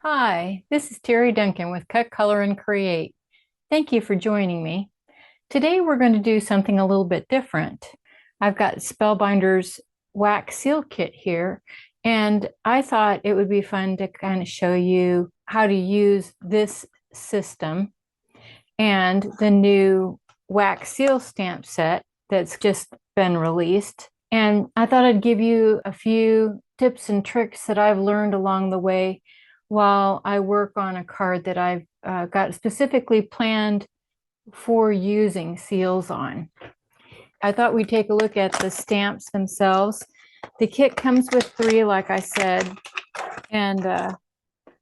Hi, this is Terry Duncan with Cut, Color, and Create. Thank you for joining me. Today we're going to do something a little bit different. I've got Spellbinders wax seal kit here, and I thought it would be fun to kind of show you how to use this system and the new wax seal stamp set that's just been released. And I thought I'd give you a few tips and tricks that I've learned along the way while I work on a card that I've got specifically planned for using seals on. I thought we'd take a look at the stamps themselves. The kit comes with 3, like I said, and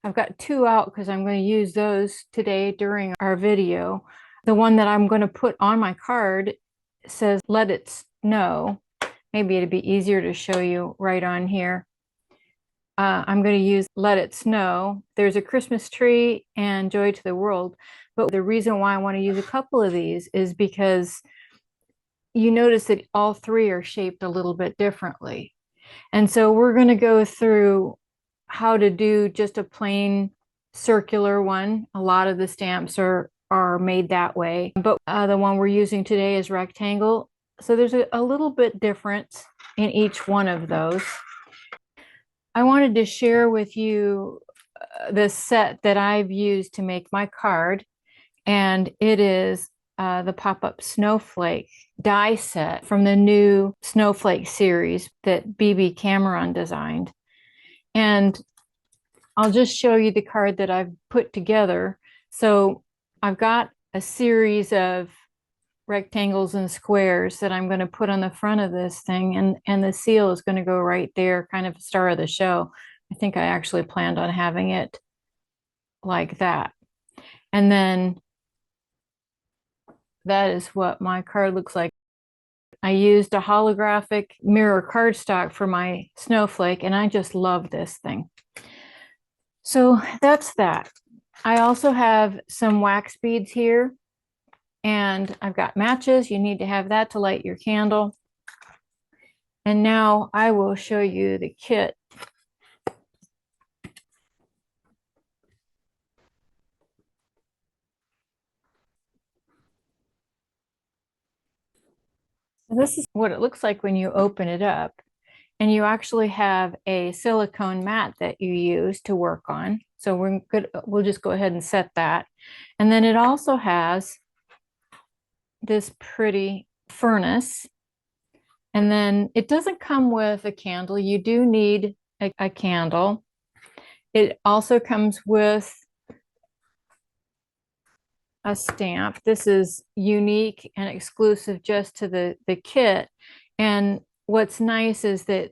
I've got 2 out because I'm going to use those today during our video. The one that I'm going to put on my card says, "Let it snow." Maybe it'd be easier to show you right on here. I'm going to use "Let It Snow." There's a Christmas tree and "Joy to the World." But the reason why I want to use a couple of these is because you notice that all 3 are shaped a little bit differently. And so we're going to go through how to do just a plain circular one. A lot of the stamps are made that way, but the one we're using today is rectangle. So there's a little bit difference in each one of those. I wanted to share with you the set that I've used to make my card, and it is the pop-up snowflake die set from the new Snowflake series that Bibi Cameron designed. And I'll just show you the card that I've put together. So I've got a series of rectangles and squares that I'm going to put on the front of this thing, and the seal is going to go right there, kind of star of the show. I think I actually planned on having it like that. And then that is what my card looks like. I used a holographic mirror cardstock for my snowflake, and I just love this thing. So that's that. I also have some wax beads here, and I've got matches. You need to have that to light your candle. And now I will show you the kit. This is what it looks like when you open it up. And you actually have a silicone mat that you use to work on. So we'll just go ahead and set that. And then it also has this pretty furnace. And then it doesn't come with a candle. You do need a candle. It also comes with a stamp. This is unique and exclusive just to the kit. And what's nice is that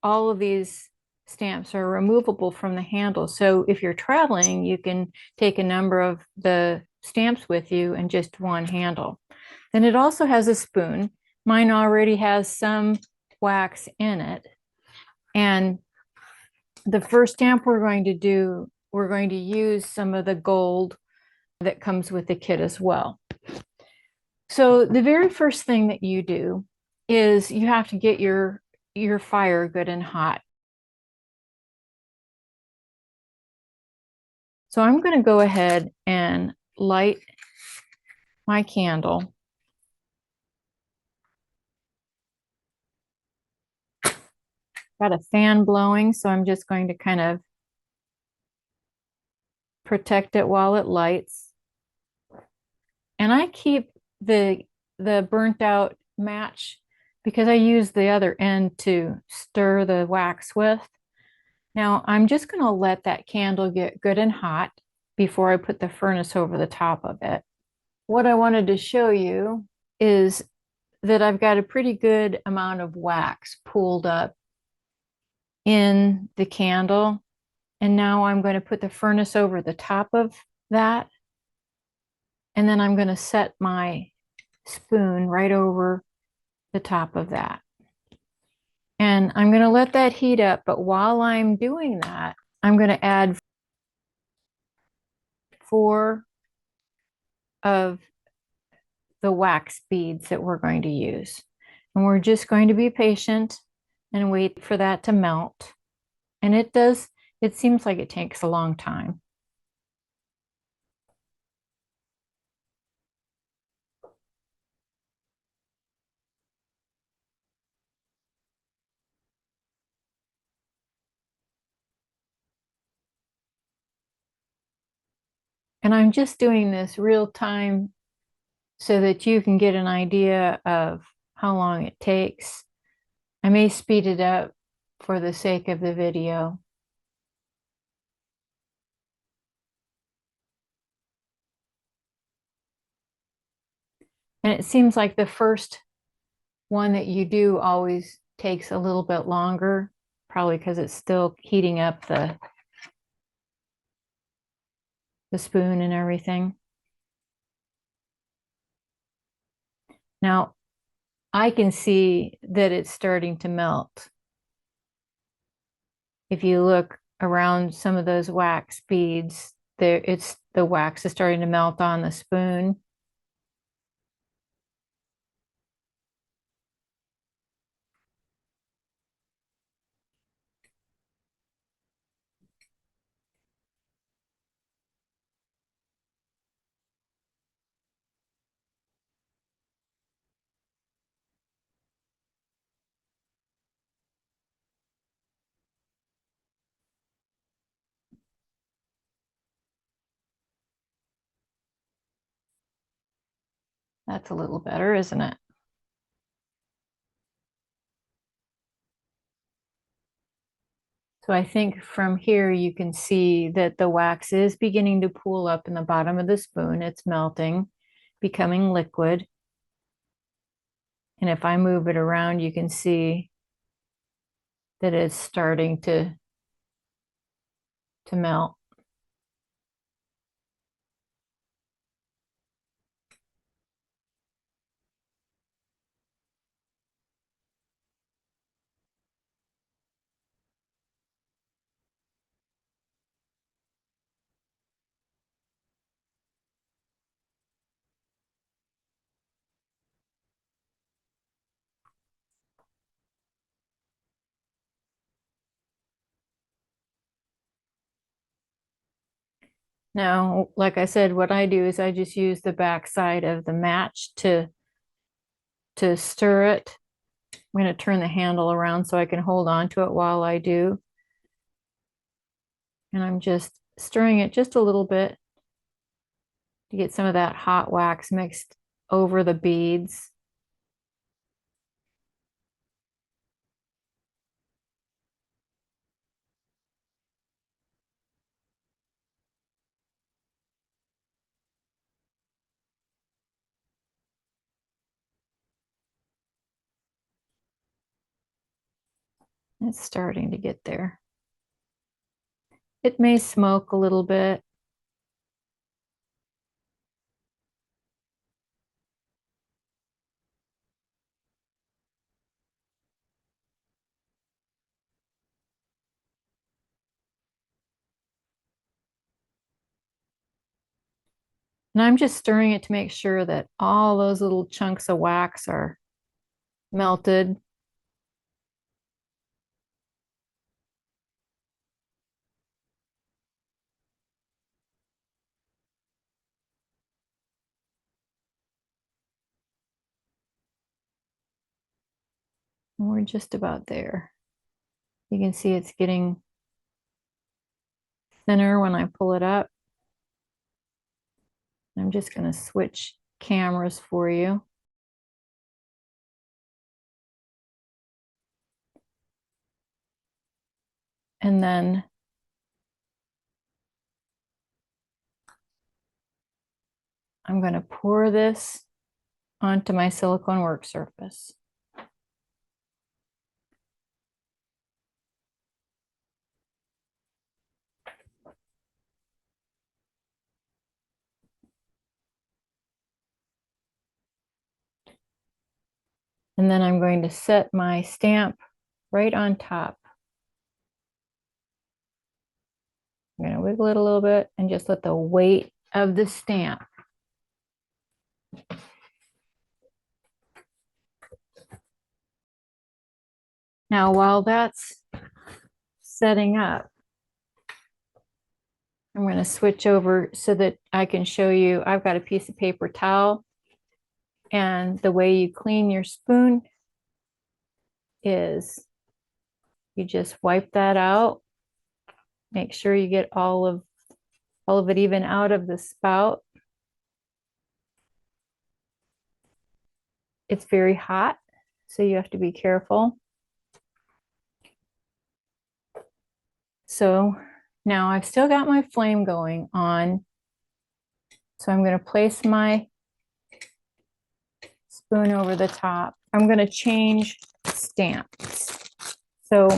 all of these stamps are removable from the handle. So if you're traveling, you can take a number of the stamps with you and just one handle. Then it also has a spoon. Mine already has some wax in it. And the first stamp we're going to do, we're going to use some of the gold that comes with the kit as well. So the very first thing that you do is you have to get your fire good and hot. So I'm going to go ahead and light my candle. Got a fan blowing, so I'm just going to kind of protect it while it lights. And I keep the burnt out match because I use the other end to stir the wax with. Now I'm just going to let that candle get good and hot before I put the furnace over the top of it. What I wanted to show you is that I've got a pretty good amount of wax pooled up in the candle. And now I'm going to put the furnace over the top of that. And then I'm going to set my spoon right over the top of that. And I'm going to let that heat up. But while I'm doing that, I'm going to add 4 of the wax beads that we're going to use. And we're just going to be patient and wait for that to melt. And it does It seems like it takes a long time. And I'm just doing this real time so that you can get an idea of how long it takes. I may speed it up for the sake of the video. And it seems like the first one that you do always takes a little bit longer, probably because it's still heating up the spoon and everything. Now, I can see that it's starting to melt. If you look around some of those wax beads, the wax is starting to melt on the spoon. That's a little better, isn't it? So I think from here you can see that the wax is beginning to pool up in the bottom of the spoon. It's melting, becoming liquid. And if I move it around, you can see that it's starting to melt. Now, like I said, what I do is I just use the back side of the match to stir it. I'm going to turn the handle around so I can hold on to it while I do. And I'm just stirring it just a little bit to get some of that hot wax mixed over the beads. It's starting to get there. It may smoke a little bit. And I'm just stirring it to make sure that all those little chunks of wax are melted. And we're just about there. You can see it's getting thinner when I pull it up. I'm just going to switch cameras for you. And then I'm going to pour this onto my silicone work surface. And then I'm going to set my stamp right on top. I'm going to wiggle it a little bit and just let the weight of the stamp now while that's setting up, I'm going to switch over so that I can show you. I've got a piece of paper towel, and the way you clean your spoon is you just wipe that out. Make sure you get all of it even out of the spout. It's very hot, so you have to be careful. So now I've still got my flame going on. So I'm going to place my spoon over the top. I'm going to change stamps. So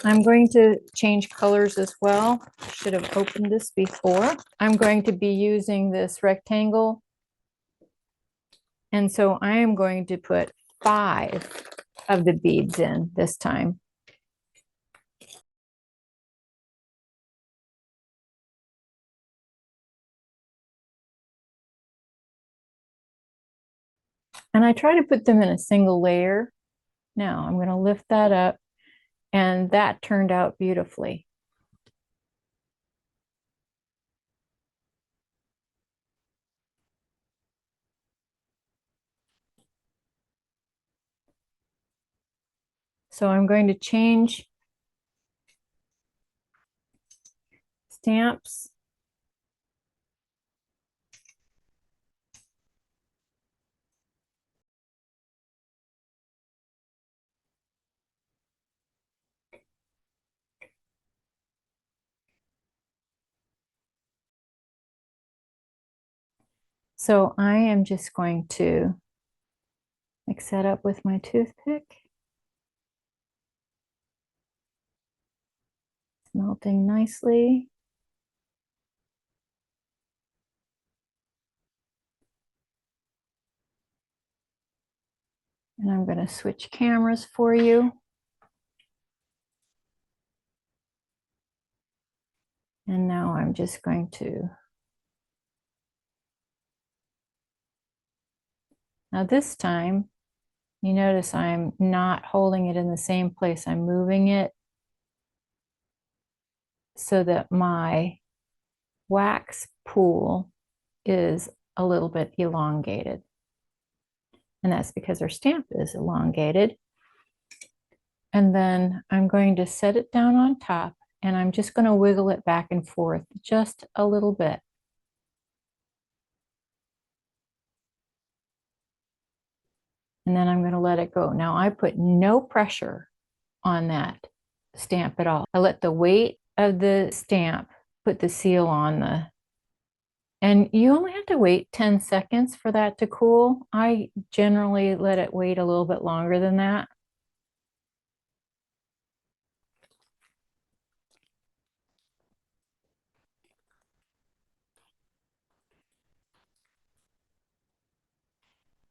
I'm going to change colors as well. Should have opened this before. I'm going to be using this rectangle. And so I am going to put 5 of the beads in this time. And I try to put them in a single layer. Now I'm going to lift that up, and that turned out beautifully. So I'm going to change stamps. So I am just going to mix that up with my toothpick. It's melting nicely. And I'm going to switch cameras for you. And now I'm just going to, now this time, you notice I'm not holding it in the same place. I'm moving it so that my wax pool is a little bit elongated. And that's because our stamp is elongated. And then I'm going to set it down on top, and I'm just going to wiggle it back and forth just a little bit. And then I'm going to let it go. Now I put no pressure on that stamp at all. I let the weight of the stamp put the seal on the, and you only have to wait 10 seconds for that to cool. I generally let it wait a little bit longer than that.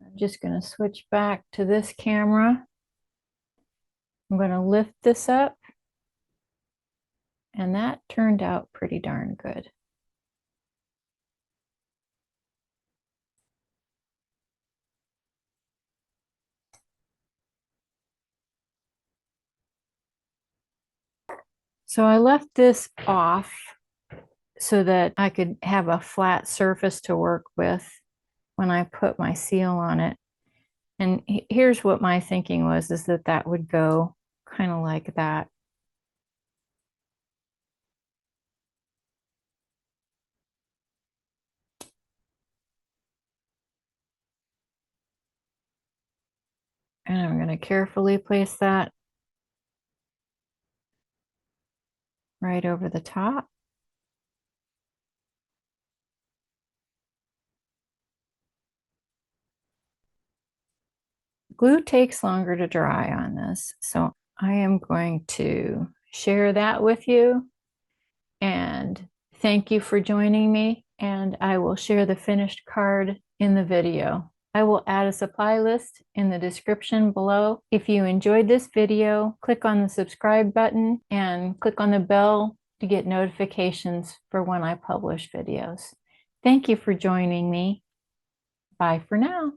I'm just going to switch back to this camera. I'm going to lift this up, and that turned out pretty darn good. So I left this off so that I could have a flat surface to work with when I put my seal on it. And here's what my thinking was, is that that would go kind of like that. And I'm going to carefully place that right over the top. Glue takes longer to dry on this, so I am going to share that with you. And thank you for joining me, and I will share the finished card in the video. I will add a supply list in the description below. If you enjoyed this video, click on the subscribe button and click on the bell to get notifications for when I publish videos. Thank you for joining me. Bye for now.